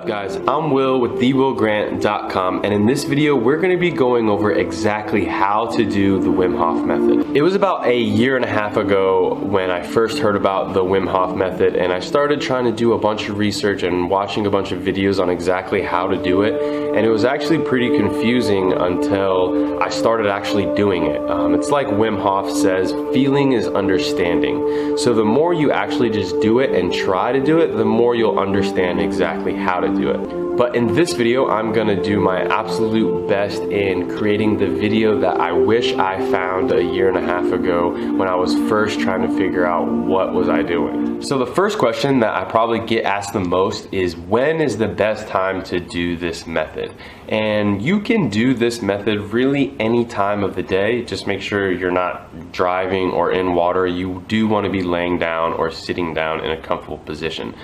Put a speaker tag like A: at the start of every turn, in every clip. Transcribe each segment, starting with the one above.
A: guys? I'm Will with thewillgrant.com, and in this video we're going to be going over exactly how to do the Wim Hof method. It was about a year and a half ago when I first heard about the Wim Hof method, and I started trying to do a bunch of research and watching a bunch of videos on exactly how to do it, and it was actually pretty confusing until I started actually doing it. It's like Wim Hof says, feeling is understanding. So the more you actually just do it and try to do it, the more you'll understand exactly how to do it. But in this video, I'm gonna do my absolute best in creating the video that I wish I found a year and a half ago when I was first trying to figure out what was I doing. So the first question that I probably get asked the most is, when is the best time to do this method? And you can do this method really any time of the day. Just make sure you're not driving or in water. You do want to be laying down or sitting down in a comfortable position.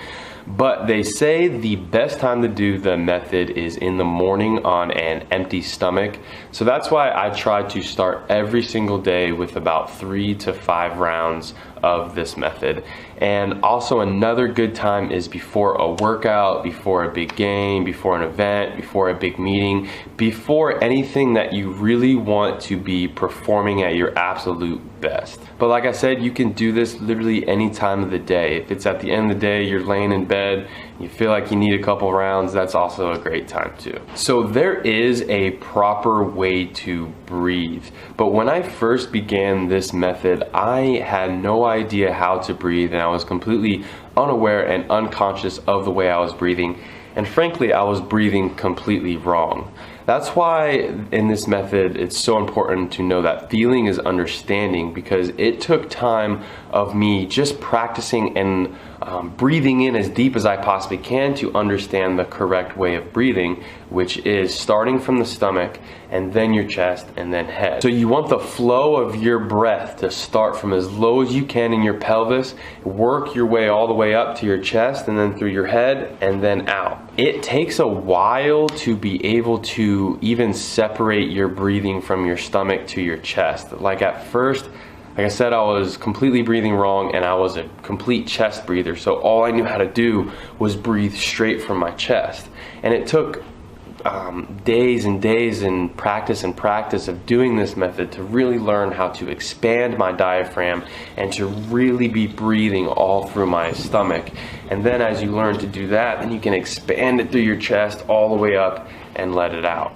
A: But they say the best time to do the method is in the morning on an empty stomach. So that's why I try to start every single day with about 3 to 5 rounds of this method. And also another good time is before a workout, before a big game, before an event, before a big meeting, before anything that you really want to be performing at your absolute best. But like I said, you can do this literally any time of the day. If it's at the end of the day, you're laying in bed, you feel like you need a couple rounds, that's also a great time too. So there is a proper way to breathe. But when I first began this method, I had no idea how to breathe, and I was completely unaware and unconscious of the way I was breathing. And frankly, I was breathing completely wrong. That's why in this method, it's so important to know that feeling is understanding, because it took time of me just practicing and breathing in as deep as I possibly can to understand the correct way of breathing, which is starting from the stomach and then your chest and then head. So you want the flow of your breath to start from as low as you can in your pelvis, work your way all the way up to your chest and then through your head and then out. It takes a while to be able to even separate your breathing from your stomach to your chest. Like at first, like I said, I was completely breathing wrong and I was a complete chest breather. So all I knew how to do was breathe straight from my chest. And it took days and days and practice of doing this method to really learn how to expand my diaphragm and to really be breathing all through my stomach. And then as you learn to do that, then you can expand it through your chest all the way up and let it out.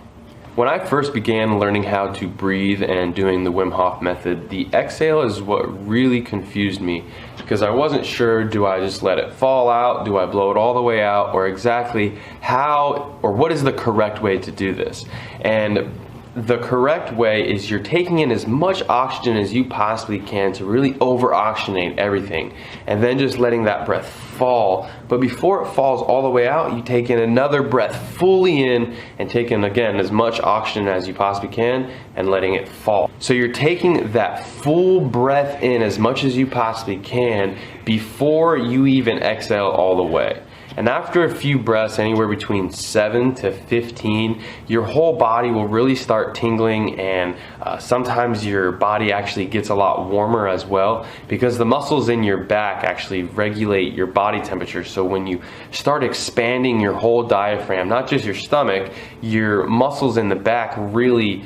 A: When I first began learning how to breathe and doing the Wim Hof method, the exhale is what really confused me, because I wasn't sure, do I just let it fall out, do I blow it all the way out, or exactly how, or what is the correct way to do this? And the correct way is you're taking in as much oxygen as you possibly can to really over-oxygenate everything, and then just letting that breath fall. But before it falls all the way out, you take in another breath fully in and take in again as much oxygen as you possibly can and letting it fall. So you're taking that full breath in as much as you possibly can before you even exhale all the way. And after a few breaths, anywhere between 7 to 15, your whole body will really start tingling, and sometimes your body actually gets a lot warmer as well, because the muscles in your back actually regulate your body temperature. So when you start expanding your whole diaphragm, not just your stomach, your muscles in the back really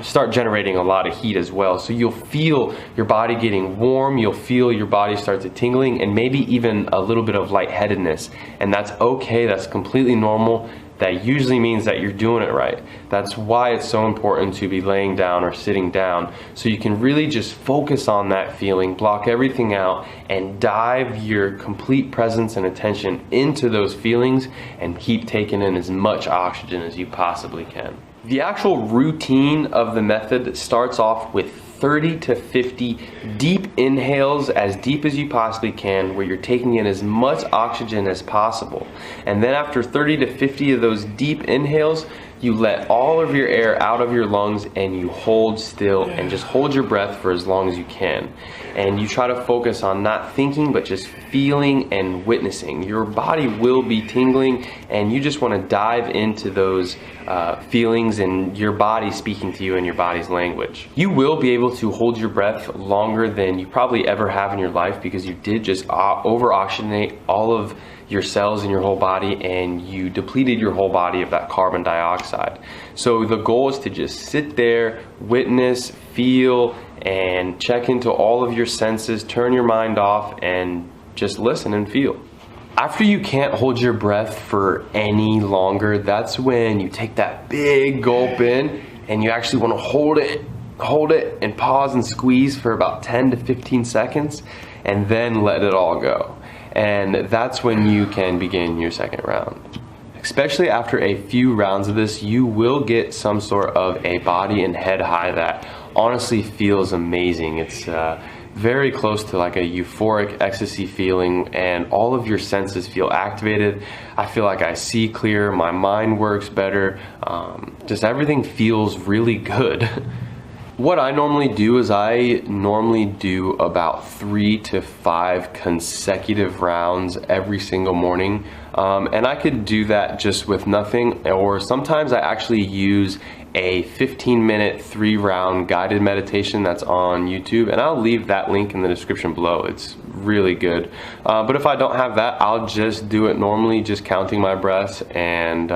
A: start generating a lot of heat as well. So you'll feel your body getting warm, you'll feel your body start to tingling, and maybe even a little bit of lightheadedness. And that's okay, that's completely normal. That usually means that you're doing it right. That's why it's so important to be laying down or sitting down, so you can really just focus on that feeling, block everything out, and dive your complete presence and attention into those feelings and keep taking in as much oxygen as you possibly can. The actual routine of the method starts off with 30 to 50 deep inhales, as deep as you possibly can, where you're taking in as much oxygen as possible. And then after 30 to 50 of those deep inhales, you let all of your air out of your lungs and you hold still and just hold your breath for as long as you can. And you try to focus on not thinking, but just feeling and witnessing. Your body will be tingling, and you just want to dive into those feelings and your body speaking to you in your body's language. You will be able to hold your breath longer than you probably ever have in your life, because you did just over-oxygenate all of your cells in your whole body and you depleted your whole body of that carbon dioxide. So the goal is to just sit there, witness, feel, and check into all of your senses, turn your mind off, and just listen and feel. After you can't hold your breath for any longer, that's when you take that big gulp in and you actually want to hold it and pause and squeeze for about 10 to 15 seconds and then let it all go. And that's when you can begin your second round. Especially after a few rounds of this, you will get some sort of a body and head high that honestly feels amazing. It's very close to like a euphoric ecstasy feeling, and all of your senses feel activated. I feel like I see clear, my mind works better, just everything feels really good. What I normally do is I normally do about 3 to 5 consecutive rounds every single morning, and I could do that just with nothing, or sometimes I actually use a 15-minute 3-round guided meditation that's on YouTube, and I'll leave that link in the description below. It's really good. But if I don't have that, I'll just do it normally, just counting my breaths and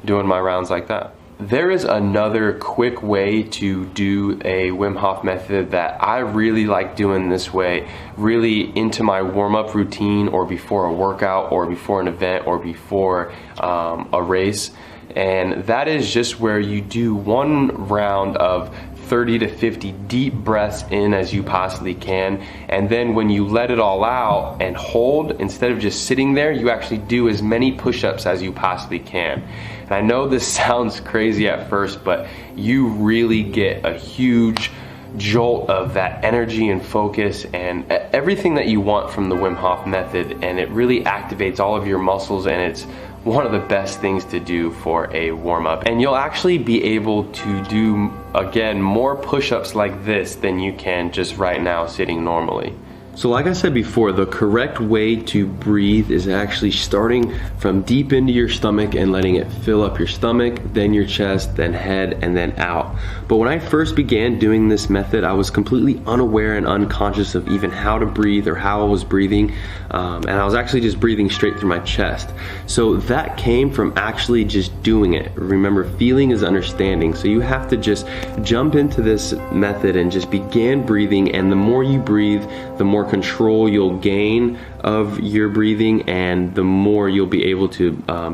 A: doing my rounds like that. There is another quick way to do a Wim Hof method that I really like doing this way, really into my warm-up routine, or before a workout, or before an event, or before a race. And that is just where you do one round of 30 to 50 deep breaths in as you possibly can, and then when you let it all out and hold, instead of just sitting there, you actually do as many push-ups as you possibly can. And I know this sounds crazy at first, but you really get a huge jolt of that energy and focus and everything that you want from the Wim Hof method, and it really activates all of your muscles, and it's one of the best things to do for a warm-up. And you'll actually be able to do, again, more push-ups like this than you can just right now sitting normally. So like I said before, the correct way to breathe is actually starting from deep into your stomach and letting it fill up your stomach, then your chest, then head, and then out. But when I first began doing this method, I was completely unaware and unconscious of even how to breathe or how I was breathing, and I was actually just breathing straight through my chest. So that came from actually just doing it. Remember, feeling is understanding, so you have to just jump into this method and just begin breathing, and the more you breathe, the more control you'll gain of your breathing, and the more you'll be able to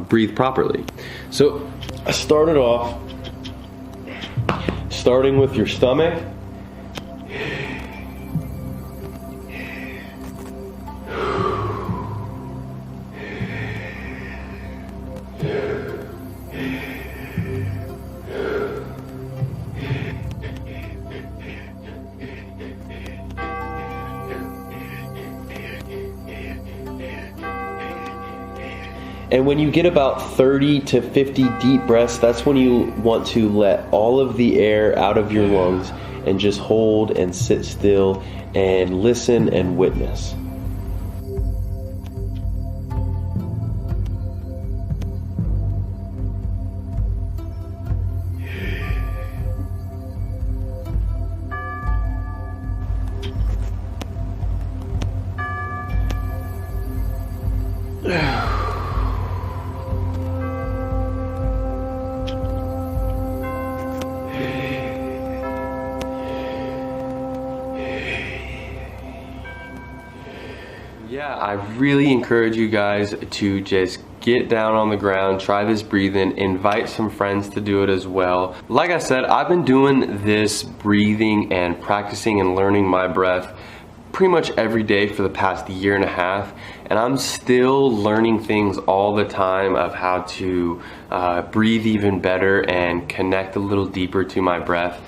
A: breathe properly. So I started off starting with your stomach. And when you get about 30 to 50 deep breaths, that's when you want to let all of the air out of your lungs and just hold and sit still and listen and witness. Yeah, I really encourage you guys to just get down on the ground, try this breathing, invite some friends to do it as well. Like I said, I've been doing this breathing and practicing and learning my breath pretty much every day for the past year and a half, and I'm still learning things all the time of how to breathe even better and connect a little deeper to my breath.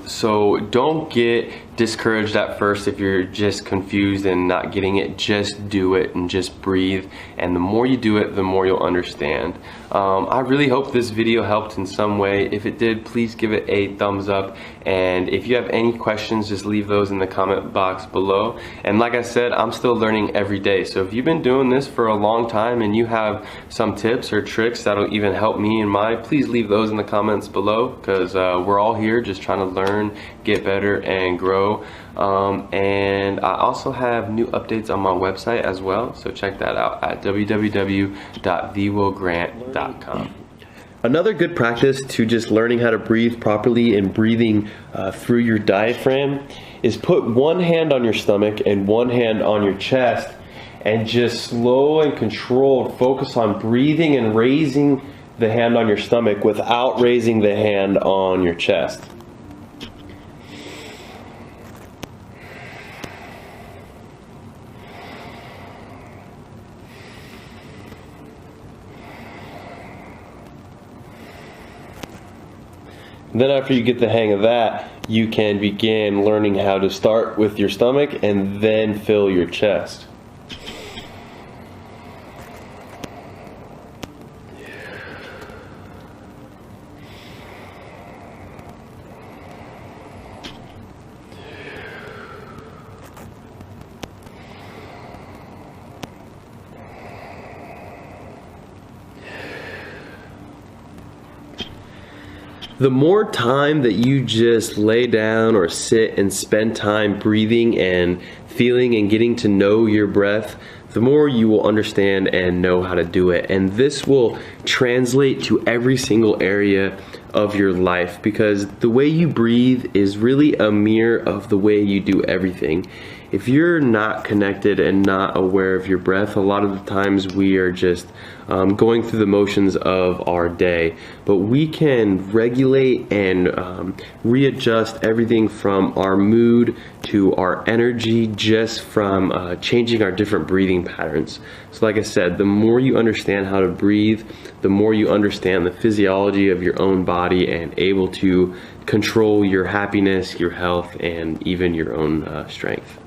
A: So don't get discouraged at first if you're just confused and not getting it. Just do it and just breathe, and the more you do it, the more you'll understand. I really hope this video helped in some way. If it did, please give it a thumbs up, and if you have any questions, just leave those in the comment box below. And like I said, I'm still learning every day, so if you've been doing this for a long time and you have some tips or tricks that'll even even helped me in mine, please leave those in the comments below, because we're all here just trying to learn, get better, and grow. And I also have new updates on my website as well, so check that out at www.thewillgrant.com. Another good practice to just learning how to breathe properly and breathing through your diaphragm is put one hand on your stomach and one hand on your chest, and just slow and controlled focus on breathing and raising the hand on your stomach without raising the hand on your chest. Then after you get the hang of that, you can begin learning how to start with your stomach and then fill your chest. The more time that you just lay down or sit and spend time breathing and feeling and getting to know your breath, the more you will understand and know how to do it. And this will translate to every single area of your life, because the way you breathe is really a mirror of the way you do everything. If you're not connected and not aware of your breath, a lot of the times we are just going through the motions of our day. But we can regulate and readjust everything from our mood to our energy just from changing our different breathing patterns. So like I said, the more you understand how to breathe, the more you understand the physiology of your own body and able to control your happiness, your health, and even your own strength.